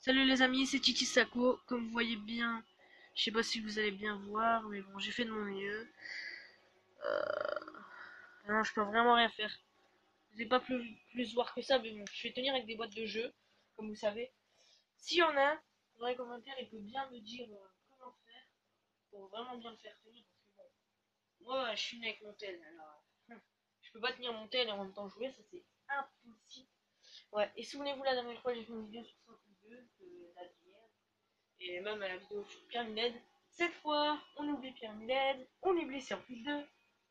Salut les amis, c'est Titi Sako. Comme vous voyez bien, je sais pas si vous allez bien voir, mais bon, j'ai fait de mon mieux. Non, je peux vraiment rien faire. Je vais pas plus voir que ça, mais bon, je vais tenir avec des boîtes de jeux, comme vous savez. S'il y en a un, dans les commentaires, il peut bien me dire comment faire pour vraiment bien le faire tenir. Parce que bon, moi, je suis né avec mon tel, alors je peux pas tenir mon tel et en même temps jouer, ça c'est impossible. Ouais, et souvenez-vous la dernière fois, j'ai fait une vidéo sur 102, la d'hier. Et même à la vidéo sur Pyramide. Cette fois, on oublie Pyramide, on oublie Circuit 2.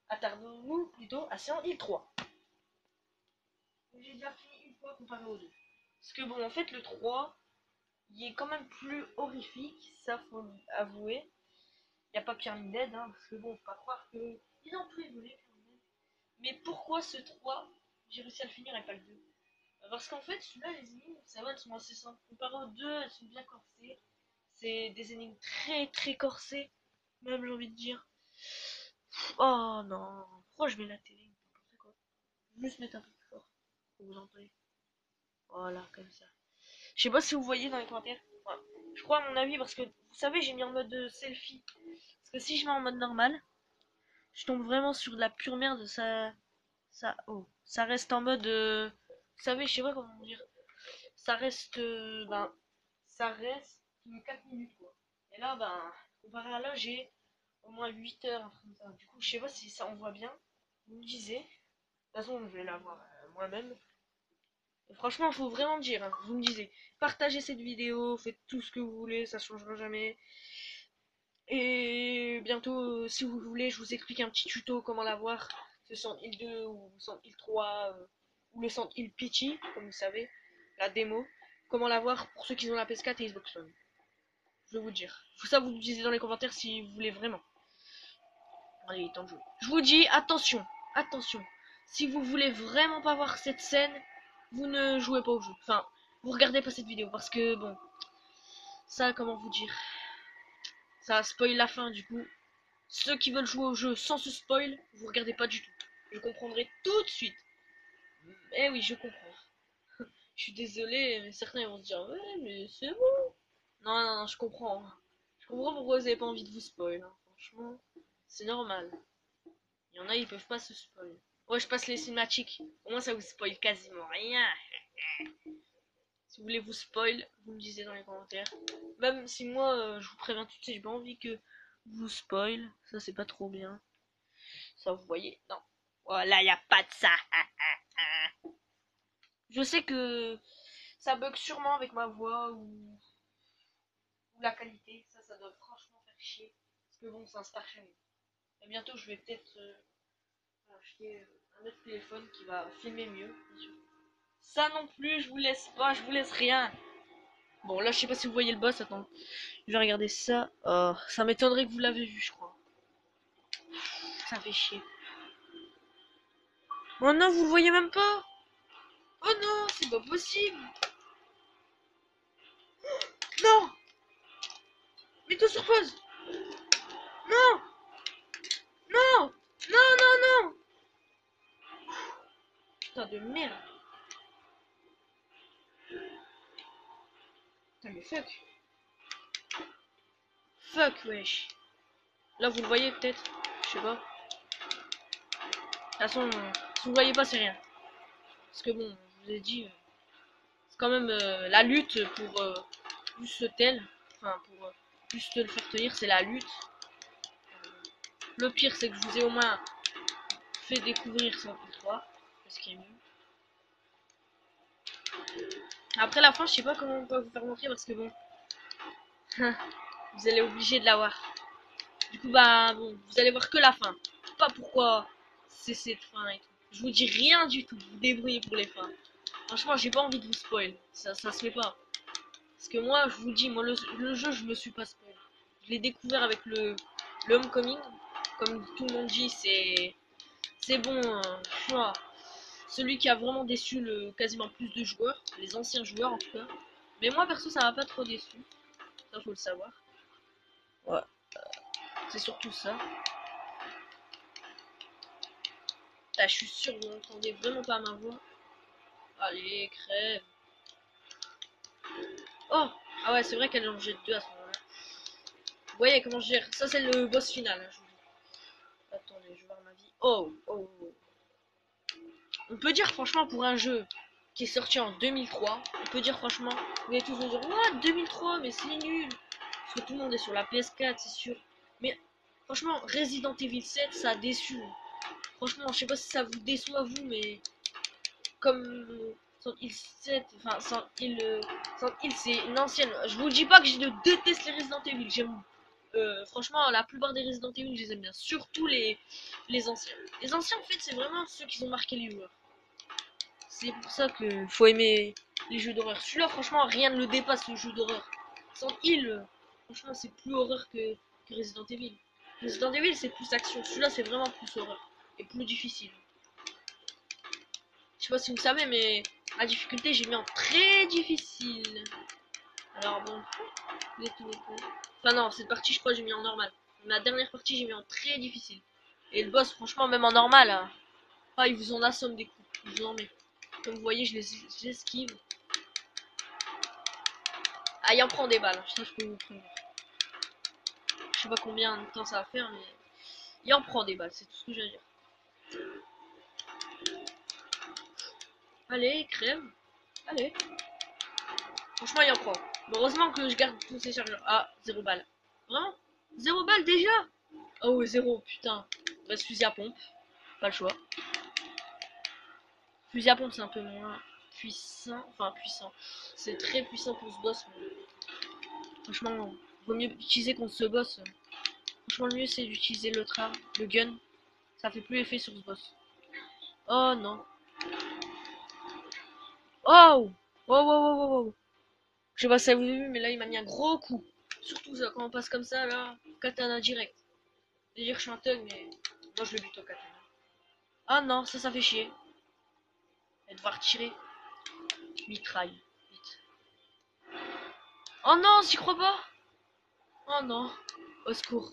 Attardons-nous plutôt à Silent 3. J'ai déjà fini une fois comparé aux deux. Parce que bon, en fait, le 3, il est quand même plus horrifique, ça faut avouer. Il n'y a pas Pyramide, hein, parce que bon, faut pas croire que ils ont tout évolué Pyramide. Mais pourquoi ce 3, j'ai réussi à le finir et pas le 2? Parce qu'en fait, celui-là, les énigmes, ça va, elles sont assez simples. Comparé aux deux, elles sont bien corsées. C'est des énigmes très corsées, même j'ai envie de dire. Oh non, pourquoi je mets la télé? Quoi. Je vais juste mettre un peu plus fort pour vous entendre. Voilà, comme ça. Je sais pas si vous voyez dans les commentaires. Enfin, je crois à mon avis parce que vous savez, j'ai mis en mode selfie. Parce que si je mets en mode normal, je tombe vraiment sur de la pure merde. Ça reste en mode. Vous savez, je sais pas comment dire. Ça reste. Ça reste 4 minutes quoi. Et là, comparé à là, j'ai au moins 8 heures, un truc comme ça. Du coup, je sais pas si ça on voit bien. Vous me disiez. De toute façon, je vais la voir moi-même. Et franchement, faut vraiment me dire. Hein. Vous me disiez. Partagez cette vidéo, faites tout ce que vous voulez, ça changera jamais. Et bientôt, si vous voulez, je vous explique un petit tuto comment l'avoir. Ce Silent Hill 2 ou Silent Hill 3 ou le Silent Hill Peachy, comme vous savez, la démo. Comment l'avoir pour ceux qui ont la PS4 et Xbox One. Je vais vous dire. Tout ça, vous me disiez dans les commentaires si vous voulez vraiment. Allez, il est temps de jouer. Je vous dis, attention, attention. Si vous voulez vraiment pas voir cette scène, vous ne jouez pas au jeu. Enfin, vous regardez pas cette vidéo parce que bon, ça, comment vous dire, ça spoil la fin du coup. Ceux qui veulent jouer au jeu sans se spoil, vous regardez pas du tout. Je comprendrai tout de suite. Eh oui, je comprends. Je suis désolé, mais certains vont se dire ouais, mais c'est bon. Non, je comprends. Je comprends pourquoi vous avez pas envie de vous spoil. Hein. Franchement, c'est normal. Il y en a, ils peuvent pas se spoil. Ouais, je passe les cinématiques. Au moins, ça vous spoil quasiment rien. Si vous voulez vous spoil, vous me disiez dans les commentaires. Même si moi, je vous préviens tout de suite, j'ai pas envie que vous spoil. Ça, c'est pas trop bien. Ça, vous voyez. Non. Voilà, y a pas de ça. Je sais que ça bug sûrement avec ma voix ou la qualité. Ça doit franchement faire chier. Parce que bon, c'est un Star Channel. Et bientôt, je vais peut-être acheter un autre téléphone qui va filmer mieux, bien sûr. Ça non plus, je vous laisse pas, je vous laisse rien. Bon, là, je sais pas si vous voyez le boss, attends. Je vais regarder ça. Oh, ça m'étonnerait que vous l'avez vu, je crois. Ça fait chier. Oh non, vous le voyez même pas. Oh non, c'est pas possible. Non. Mets-toi sur pause. Non. Non. Non. Putain de merde. Putain, mais fuck. Fuck, wesh. Là, vous le voyez peut-être. Je sais pas. De toute façon, si vous le voyez pas, c'est rien. Parce que bon, je vous ai dit, c'est quand même la lutte pour juste ce tel. Enfin, pour juste le faire tenir, c'est la lutte. Le pire, c'est que je vous ai au moins fait découvrir son 3. Ce qui est mieux. Après la fin, je sais pas comment on peut vous faire montrer parce que bon, vous allez obligé de la voir. Du coup, bon, vous allez voir que la fin. Pas pourquoi c'est cette fin et tout. Je vous dis rien du tout. Vous débrouillez pour les fins. Franchement, j'ai pas envie de vous spoil. Ça se fait pas. Parce que moi, je vous dis, moi, le jeu, je me suis pas spoil. Je l'ai découvert avec le Homecoming. Comme tout le monde dit, c'est bon. Celui qui a vraiment déçu quasiment plus de joueurs, les anciens joueurs en tout cas. Mais moi perso ça m'a pas trop déçu, ça faut le savoir. Ouais, c'est surtout ça. Je suis sûr que vous n'entendez vraiment pas ma voix. Allez, crève. Oh, ah ouais, c'est vrai qu'elle en jette deux à ce moment-là. Vous voyez comment je gère. Ça, c'est le boss final. Hein, je vous dis. Attendez, je vais voir ma vie. Oh, oh, oh. On peut dire franchement pour un jeu qui est sorti en 2003, on peut dire franchement, vous allez tous me dire, what, 2003, mais c'est nul. Parce que tout le monde est sur la PS4, c'est sûr. Mais franchement, Resident Evil 7, ça a déçu. Franchement, je sais pas si ça vous déçoit vous, mais comme Silent Hill 7, enfin Silent Hill c'est une ancienne. Je vous dis pas que je déteste les Resident Evil, j'aime franchement la plupart des Resident Evil je les aime bien, surtout les anciens. Les anciens en fait c'est vraiment ceux qui ont marqué les joueurs. C'est pour ça que faut aimer les jeux d'horreur. Celui-là franchement rien ne le dépasse le jeu d'horreur. Silent Hill, franchement c'est plus horreur que Resident Evil. Resident Evil c'est plus action, celui-là c'est vraiment plus horreur et plus difficile. Je sais pas si vous savez, mais la difficulté, j'ai mis en très difficile. Alors bon, enfin non, cette partie, je crois, j'ai mis en normal. La dernière partie, j'ai mis en très difficile. Et le boss, franchement, même en normal, hein, il vous en assomme des coups. Il vous en met. Comme vous voyez, je les esquive. Ah, il en prend des balles, ça je peux vous prévenir. Je sais pas combien de temps ça va faire, mais il en prend des balles, c'est tout ce que j'ai à dire. Allez, crève. Allez. Franchement, il en prend. Bon, heureusement que je garde tous ces chargeurs. Ah, 0 balle. Vraiment 0 balle déjà? Oh ouais, 0, putain. Reste fusil à pompe. Pas le choix. Fusil à pompe, c'est un peu moins puissant. Enfin, puissant. C'est très puissant pour ce boss. Mais... franchement, vaut mieux utiliser contre ce boss. Franchement, le mieux, c'est d'utiliser le tram, le gun. Ça fait plus effet sur ce boss. Oh non. Oh! Oh, oh, oh, oh, oh. Je sais pas si vous avez vu, mais là, il m'a mis un gros coup. Surtout ça, quand on passe comme ça, là, katana direct. Je veux dire que je suis un thug, mais moi, je le bute au katana. Ah non, ça fait chier. Elle va devoir tirer. Mitraille. Vite. Oh non, j'y crois pas. Oh non. Au secours.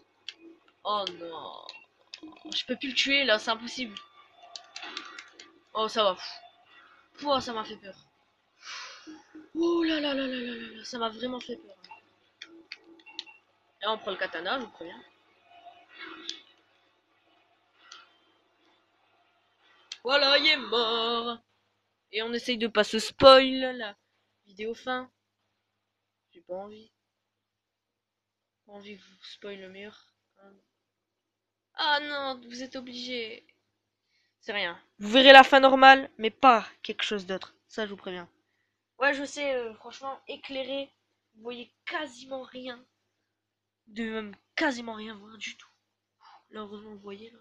Oh non. Je peux plus le tuer là, c'est impossible. Oh, ça va. Oh, ça m'a fait peur. Oh là là là là là là, ça m'a vraiment fait peur. Et on prend le katana, je vous préviens. Voilà, il est mort. Et on essaye de pas se spoil la vidéo fin. J'ai pas envie. Pas envie que vous spoil le mur. Ah non, vous êtes obligé. C'est rien. Vous verrez la fin normale, mais pas quelque chose d'autre. Ça, je vous préviens. Ouais, je sais, franchement, éclairé, vous voyez quasiment rien. De même quasiment rien voir du tout. Là, heureusement, vous voyez, là.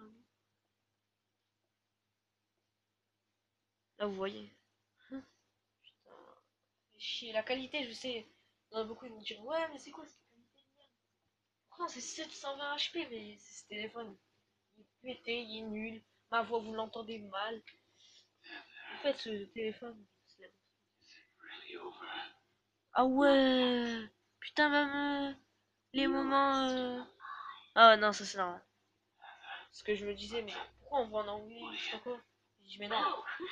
Là, vous voyez. Putain, chier. La qualité, je sais. Il y en a beaucoup qui vont dire, ouais, mais c'est quoi cette qualité de merde? Pourquoi c'est 720 HP, mais c'est ce téléphone. Il est pété, il est nul. Ma voix, vous l'entendez mal. En fait, ce téléphone, c'est... ah ouais. Putain, même les moments... ah non, ça c'est normal. Ce que je me disais, mais pourquoi on voit en anglais, je sais pas quoi. Je dis, mais non,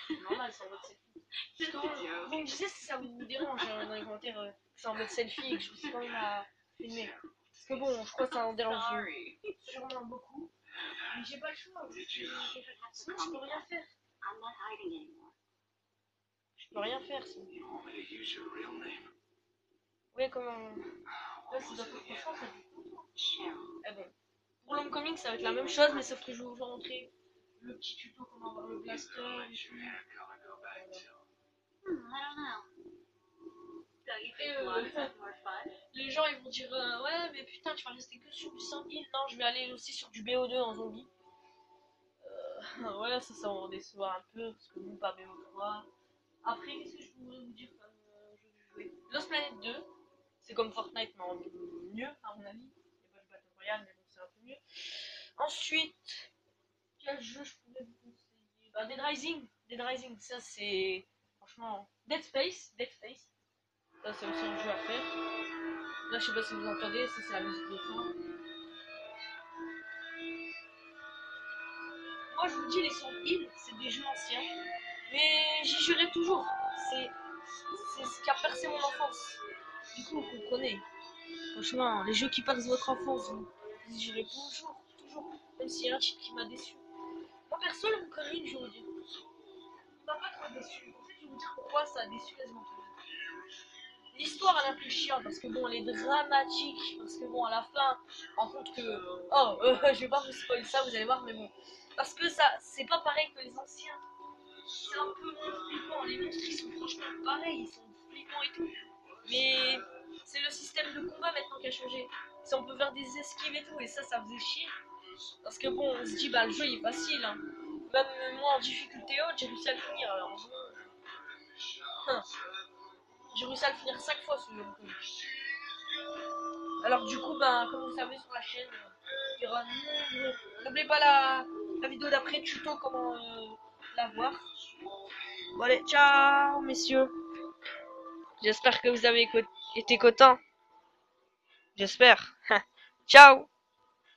c'est normal, c'est en mode selfie. Vous me disiez si ça vous dérange dans les commentaires que c'est en mode selfie et que je vous suis quand même à filmer. Parce que bon, je crois que ça en dérange sûrement beaucoup. Mais j'ai pas le choix. Sinon, je peux rien faire. Je peux rien faire sinon. Oui, comment. Là, c'est dans toute chance, ça fait. Eh ben. Pour l'homecoming, ça va être la même chose, mais sauf que je vais vous montrer le petit tuto comment avoir le blaster et tout. Les gens ils vont dire ouais mais putain tu vas rester que sur du 100 000. Non, je vais aller aussi sur du BO2 en zombie. Ouais, ça va décevoir un peu parce que bon, pas BO3. Après, qu'est-ce que je pourrais vous dire comme jeu que je jouais? Lost Planet 2, c'est comme Fortnite mais en mieux à mon avis. Il n'y a pas de Battle Royale mais bon c'est un peu mieux. Ensuite, quel jeu je pourrais vous conseiller? Bah, Dead Rising. Dead Rising, ça c'est franchement Dead Space. Dead Space. Ça c'est aussi un jeu à faire. Là je sais pas si vous entendez, ça c'est la musique de fin. Moi je vous dis les Silent Hill, c'est des jeux anciens. Mais j'y jouerai toujours. C'est ce qui a percé mon enfance. Du coup, vous comprenez. Franchement, les jeux qui percent votre enfance, vous y jouerez toujours, toujours. Même s'il y a un titre qui m'a déçu. Moi, perso, le Conning, je vais vous dire. Ça m'a pas trop déçu. En fait, je vais vous dire pourquoi ça a déçu quasiment tout le monde. L'histoire elle est un peu chiante parce que bon elle est dramatique parce que bon à la fin on rend compte que je vais pas vous spoiler ça vous allez voir mais bon parce que ça c'est pas pareil que les anciens c'est un peu moins flippant les monstres ils sont franchement pareils ils sont flippants et tout mais c'est le système de combat maintenant qui a changé si on peut faire des esquives et tout et ça faisait chier parce que bon on se dit bah le jeu il est facile hein. Même moi en difficulté haute j'ai réussi à le finir alors hein, j'ai réussi à le finir 5 fois ce jeu. Alors du coup, ben, comme vous savez sur la chaîne, il y aura n'oubliez pas la vidéo d'après tuto comment la voir. Bon allez, ciao messieurs. J'espère que vous avez été contents. J'espère. Ciao.